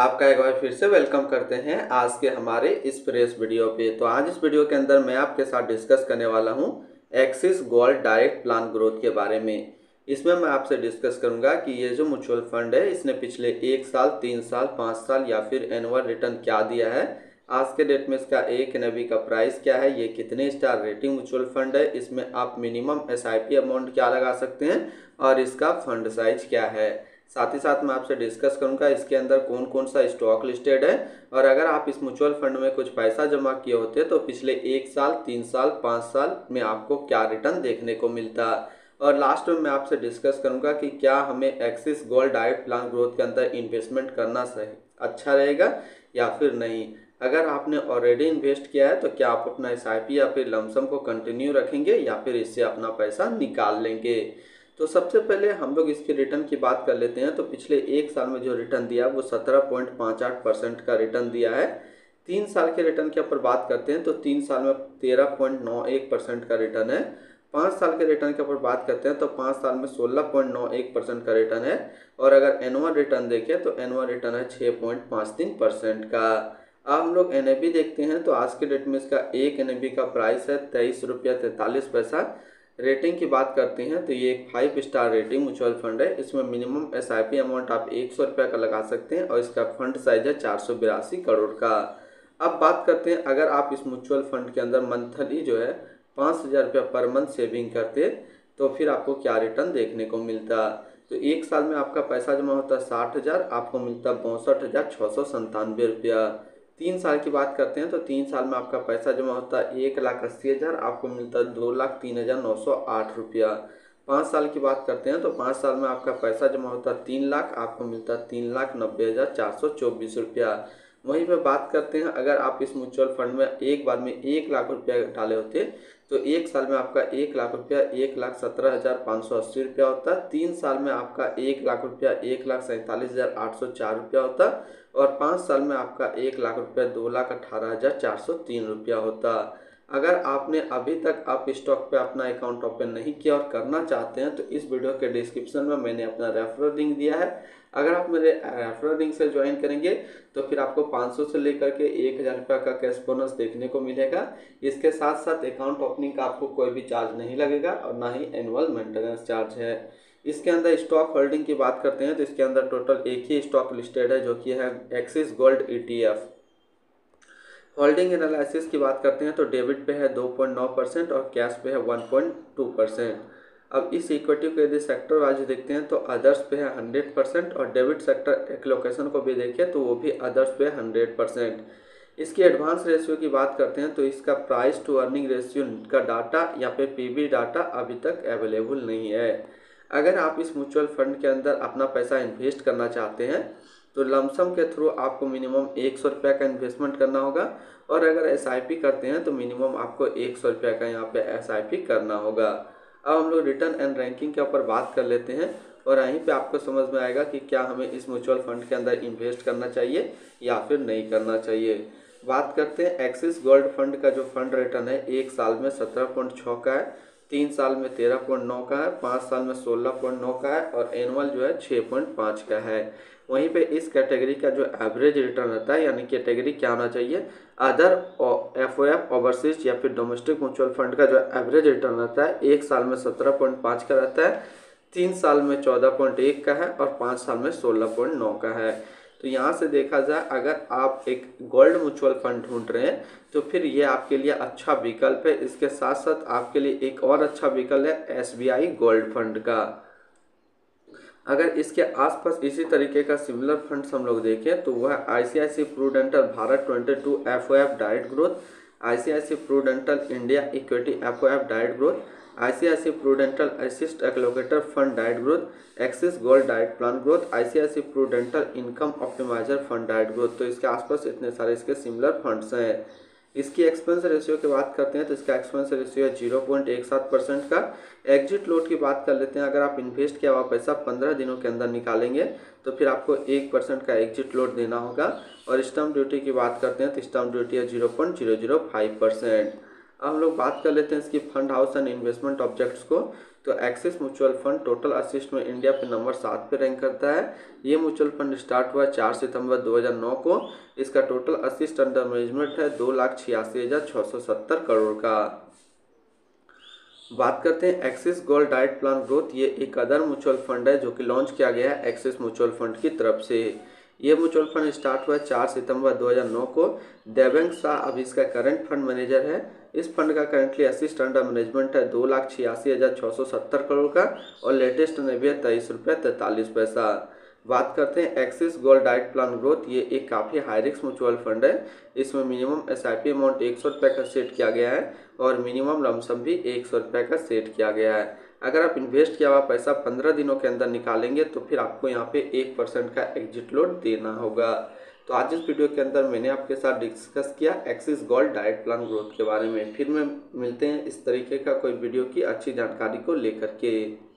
आपका एक बार फिर से वेलकम करते हैं आज के हमारे इस फ्रेश वीडियो पे। तो आज इस वीडियो के अंदर मैं आपके साथ डिस्कस करने वाला हूं axis gold direct plan growth के बारे में। इसमें मैं आपसे डिस्कस करूंगा कि ये जो म्यूचुअल फंड है इसने पिछले 1 साल, 3 साल, 5 साल या फिर एनुअल रिटर्न क्या दिया है, आज के डेट में इसका एक एनएवी का प्राइस क्या है, ये कितने स्टार रेटिंग म्यूचुअल फंड है, इसमें आप मिनिमम एसआईपी अमाउंट क्या लगा सकते हैं और इसका फंड साइज क्या है। साथ ही साथ मैं आपसे डिस्कस करूंगा इसके अंदर कौन कौन सा स्टॉक लिस्टेड है और अगर आप इस म्यूचुअल फंड में कुछ पैसा जमा किए होते तो पिछले 1 साल, 3 साल, 5 साल में आपको क्या रिटर्न देखने को मिलता। और लास्ट में मैं आपसे डिस्कस करूंगा कि क्या हमें axis gold direct plan growth के अंदर इन्वेस्टमेंट करना सही अच्छा रहेगा या फिर नहीं। अगर आपने ऑलरेडी इन्वेस्ट किया है तो क्या आप अपना एसआईपी या फिर लमसम को कंटिन्यू रखेंगे या फिर इससे अपना पैसा निकाल लेंगे। तो सबसे पहले हम लोग इसके रिटर्न की बात कर लेते हैं। तो पिछले 1 साल में जो रिटर्न दिया वो 17.58% का रिटर्न दिया है। 3 साल के रिटर्न के ऊपर बात करते हैं तो 3 साल में 13.91% का रिटर्न है। 5 साल के रिटर्न के ऊपर बात करते हैं तो 5 साल में 16.91% का रिटर्न है। और अगर एनुअल रिटर्न देखें तो एनुअल रिटर्न है 6.53% का। अब हम लोग एनएबी देखते हैं तो आज के डेट में इसका एक एनएबी का प्राइस है 23 रुपया 43 पैसा। रेटिंग की बात करते हैं तो ये एक 5 स्टार रेटिंग म्यूचुअल फंड है। इसमें मिनिमम एसआईपी अमाउंट आप 100 रुपये का लगा सकते हैं और इसका फंड साइज है 482 करोड़ का। अब बात करते हैं अगर आप इस म्यूचुअल फंड के अंदर मंथली जो है 5,000 रुपया पर मंथ सेविंग करते तो फिर आपको क्या रिटर्न देखने को मिलता। तो 1 साल में आपका पैसा जमा होता 60,000, आपको मिलता 62,697 रुपया। 3 साल की बात करते हैं तो 3 साल में आपका पैसा जमा होता है 1,80,000, आपको मिलता है 2,03,908 रुपया। 5 साल की बात करते हैं तो 5 साल में आपका पैसा जमा होता है 3 लाख, आपको मिलता है 3,90,424 रुपया। वहीं पे बात करते हैं अगर आप इस म्यूचुअल फंड में एक बार में 1 लाख रुपया डाले होते तो 1 साल में आपका 1 लाख रुपया 1,17,580 रुपया होता। 3 साल में आपका 1 लाख रुपया 1,47,804 रुपया होता और 5 साल में आपका 1 लाख रुपया 2,18,403 रुपया होता। अगर आपने अभी तक आप स्टॉक पे अपना अकाउंट ओपन नहीं किया और करना चाहते हैं तो इस वीडियो के डिस्क्रिप्शन में मैंने अपना रेफरल लिंक दिया है। अगर आप मेरे रेफरल लिंक से ज्वाइन करेंगे तो फिर आपको 500 से लेकर के 1,000 रुपये का कैश बोनस देखने को मिलेगा। इसके साथ साथ अकाउंट ओपनिंग का आपको कोई भी चार्ज नहीं लगेगा और ना ही एनुअल मेंटेनेंस चार्ज है। इसके अंदर स्टॉक होल्डिंग की बात करते हैं तो इसके अंदर टोटल एक ही स्टॉक लिस्टेड है जो कि है axis gold ETF। Holding analysis की बात करते हैं तो डेबिट पे है 2.9% और कैश पे है 1.2%। अब इस इक्विटी को यदि सेक्टर वाइज देखते हैं तो अदर्स पे है 100% और डेबिट सेक्टर एलोकेशन को भी देखें तो वो भी अदर्स पे 100%। इसकी एडवांस रेशियो की बात करते हैं तो इसका प्राइस टू अर्निंग रेशियो का डाटा या फिर पीबी डाटा अभी तक अवेलेबल नहीं है। अगर आप इस म्यूचुअल फंड के अंदर अपना पैसा इन्वेस्ट करना चाहते हैं तो लमसम के थ्रू आपको मिनिमम 100 रुपये का इन्वेस्टमेंट करना होगा और अगर एसआईपी करते हैं तो मिनिमम आपको 100 रुपये का यहाँ पे एसआईपी करना होगा। अब हम लोग रिटर्न एंड रैंकिंग के ऊपर बात कर लेते हैं और यहीं पे आपको समझ में आएगा कि क्या हमें इस म्यूचुअल फंड के अंदर इन्वेस्ट करना चाहिए या फिर नहीं करना चाहिए। बात करते हैं एक्सिस गोल्ड फंड का जो फंड रिटर्न है 1 साल में 17.6 का है, 3 साल में 13.9 का है, 5 साल में 16.9 का है और एनुअल जो है 6.5 का है। वहीं पे इस कैटेगरी का जो एवरेज रिटर्न रहता है यानी कैटेगरी क्या होना चाहिए, अदर एफओएफ ओवरसीज या फिर डोमेस्टिक म्यूचुअल फंड का जो एवरेज रिटर्न रहता है 1 साल में 17.5 का रहता है, 3 साल में 14.1 का है और 5 साल में 16.9 का है। तो यहाँ से देखा जाए अगर आप एक गोल्ड म्यूचुअल फंड ढूंढ रहे हैं तो फिर ये आपके लिए अच्छा विकल्प है। इसके साथ साथ आपके लिए एक और अच्छा विकल्प है एसबीआई गोल्ड फंड का। अगर इसके आसपास इसी तरीके का सिमिलर फंड्स हम लोग देखें तो वह ICICI Prudential Bharat 22 FOF direct growth, ICICI Prudential India equity FOF direct growth, ICICI Prudential asset allocator fund direct growth, Axis gold direct plan growth, ICICI Prudential income optimiser fund direct growth. तो इसके आसपास इतने सारे इसके similar funds हैं। इसकी expense ratio की बात करते हैं तो इसका एक्सपेंस रेशियो है 0.17% का। एग्जिट लोड की बात कर लेते हैं, अगर आप इन्वेस्ट किया हुआ पैसा 15 दिनों के अंदर निकालेंगे तो फिर आपको 1% का एग्जिट लोड देना होगा। और स्टम्प ड्यूटी की बात करते हैं तो स्टम्प ड्यूटी है 0.005%। अब हम लोग बात कर लेते हैं इसकी fund house and investment objects को। तो axis mutual fund total assist में इंडिया पे नंबर 7 पे रैंक करता है। ये म्यूचुअल फंड स्टार्ट हुआ 4 सितंबर 2009 को। इसका टोटल असिस्ट अंडर मैनेजमेंट है 2,86,670 करोड़ का। बात करते हैं axis gold diet plan growth. ये एक अदर म्यूचुअल फंड है जो कि लॉन्च किया गया है एक्सिस म्यूचुअल फंड की तरफ से। ये म्यूचुअल फंड स्टार्ट हुआ 4 सितंबर 2009 को। देवेंग शाह अभी इसका करंट फंड मैनेजर है। इस फंड का करंटली असिस्ट अंडर मैनेजमेंट है 2,86,670 करोड़ का और लेटेस्ट एनएवी है ₹23.43। बात करते हैं axis gold diet plan growth. ये एक काफ़ी हाई रिस्क म्यूचुअल फंड है। इसमें मिनिमम एसआईपी अमाउंट ₹100 का सेट किया गया है और मिनिमम लमसम भी ₹100 का सेट किया गया है। अगर आप इन्वेस्ट किया हुआ पैसा 15 दिनों के अंदर निकालेंगे तो फिर आपको यहाँ पे 1% का एग्जिट लोड देना होगा। तो आज इस वीडियो के अंदर मैंने आपके साथ डिस्कस किया axis gold diet plan growth के बारे में। फिर मिलते हैं इस तरीके का कोई वीडियो की अच्छी जानकारी को लेकर के।